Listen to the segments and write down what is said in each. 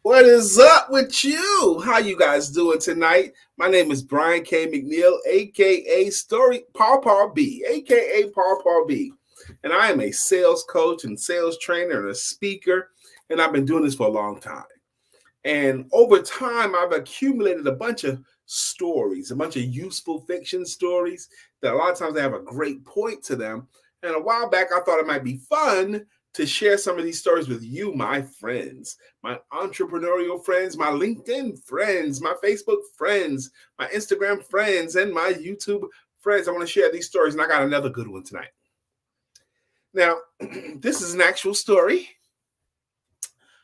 What is up with you? How you guys doing tonight? My name is Brian K. McNeill, aka Story Paw B, aka Paw B. And I am a sales coach and sales trainer and a speaker, and I've been doing this for a long time. And over time, I've accumulated a bunch of stories, a bunch of useful fiction stories that a lot of times they have a great point to them. And a while back, I thought it might be fun to share some of these stories with you, my friends, my entrepreneurial friends, my LinkedIn friends, my Facebook friends, my Instagram friends, and my YouTube friends. I want to share these stories, and I got another good one tonight. Now, this is an actual story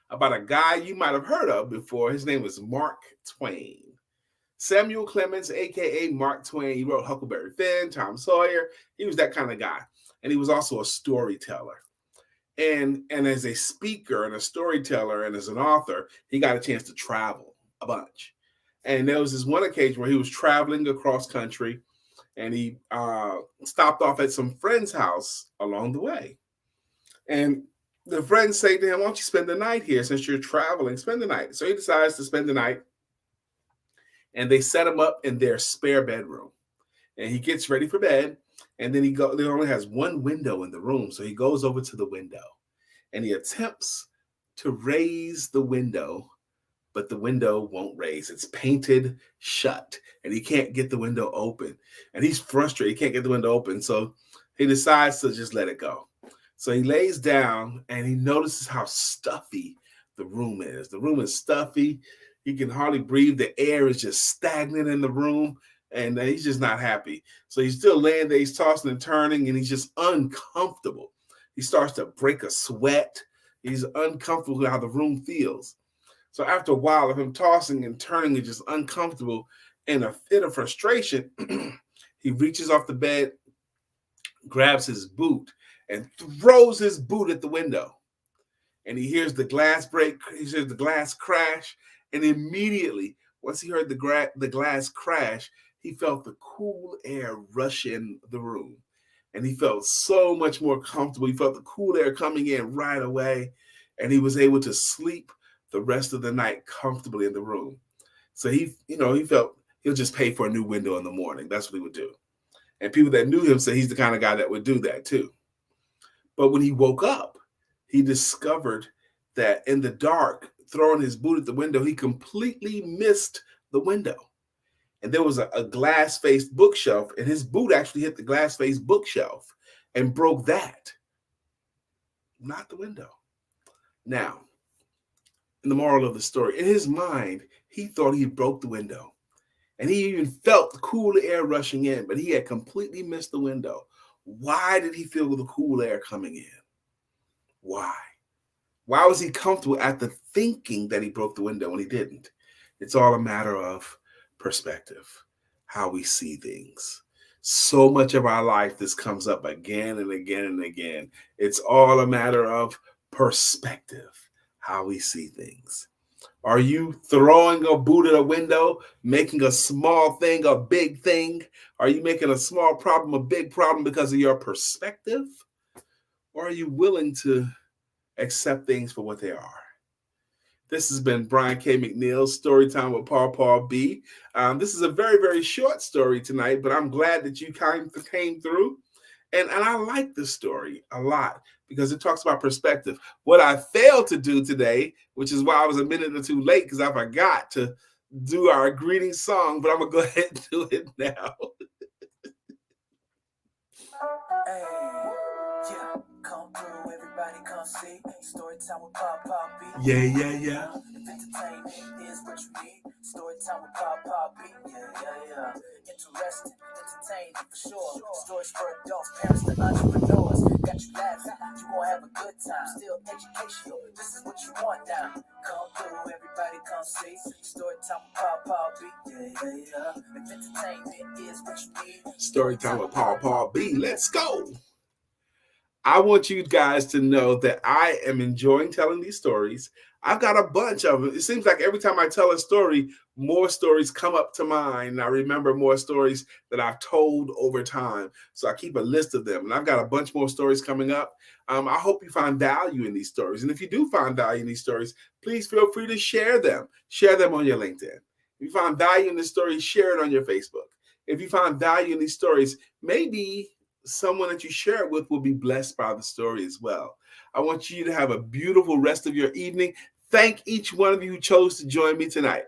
about a guy you might have heard of before. His name was Mark Twain. Samuel Clemens, aka Mark Twain. He wrote Huckleberry Finn, Tom Sawyer. He was that kind of guy. And he was also a storyteller. And as a speaker and a storyteller and as an author, he got a chance to travel a bunch. And there was this one occasion where he was traveling across country, and he stopped off at some friend's house along the way. And the friends say to him, "Why don't you spend the night here since you're traveling? Spend the night." So he decides to spend the night, and they set him up in their spare bedroom. And he gets ready for bed, and then there only has one window in the room, so he goes over to the window, and he attempts to raise the window, but the window won't raise. It's painted shut, and he can't get the window open. And he's frustrated. He can't get the window open, so he decides to just let it go. So he lays down, and he notices how stuffy the room is. The room is stuffy. He can hardly breathe. The air is just stagnant in the room, and he's just not happy. So he's still laying there. He's tossing and turning, and he's just uncomfortable. He starts to break a sweat. He's uncomfortable with how the room feels. So after a while of him tossing and turning and just uncomfortable, in a fit of frustration, he reaches off the bed, grabs his boot, and throws his boot at the window. And he hears the glass break. He hears the glass crash. And immediately, once he heard the glass crash, he felt the cool air rush in the room. And he felt so much more comfortable. He felt the cool air coming in right away. And he was able to sleep the rest of the night comfortably in the room. So he felt he'll just pay for a new window in the morning. That's what he would do. And people that knew him said he's the kind of guy that would do that too. But when he woke up, he discovered that in the dark, throwing his boot at the window, he completely missed the window. And there was a glass-faced bookshelf, and his boot actually hit the glass-faced bookshelf and broke that, not the window. Now, in the moral of the story, in his mind, he thought he broke the window. And he even felt the cool air rushing in, but he had completely missed the window. Why did he feel the cool air coming in? Why? Why was he comfortable after thinking that he broke the window when he didn't? It's all a matter of perspective, how we see things. So much of our life, this comes up again and again and again. It's all a matter of perspective, how we see things. Are you throwing a boot at a window, making a small thing a big thing? Are you making a small problem a big problem because of your perspective? Or are you willing to accept things for what they are? This has been Brian K. McNeill, Storytime with Paw B. This is a very, very short story tonight, but I'm glad that you came through. And I like this story a lot because it talks about perspective. What I failed to do today, which is why I was a minute or two late, because I forgot to do our greeting song, but I'm going to go ahead and do it now. Hey, yeah, come through, everybody come see. Story time with Paw B. Yeah. If entertainment is what you need, story time with Paw B. Yeah. Interesting, entertaining for sure. Stories for adults, parents to entrepreneurs. Got you laughing, you gonna have a good time. Still educational, this is what you want now. Come through, everybody come see. Story time with Paw B. Yeah. If entertainment is what you need, Story time with Paw B. Let's go. I want you guys to know that I am enjoying telling these stories. I've got a bunch of them. It seems like every time I tell a story, more stories come up to mind. And I remember more stories that I've told over time. So I keep a list of them. And I've got a bunch more stories coming up. I hope you find value in these stories. And if you do find value in these stories, please feel free to share them. Share them on your LinkedIn. If you find value in the story, share it on your Facebook. If you find value in these stories, maybe someone that you share it with will be blessed by the story as well. I want you to have a beautiful rest of your evening. Thank each one of you who chose to join me tonight.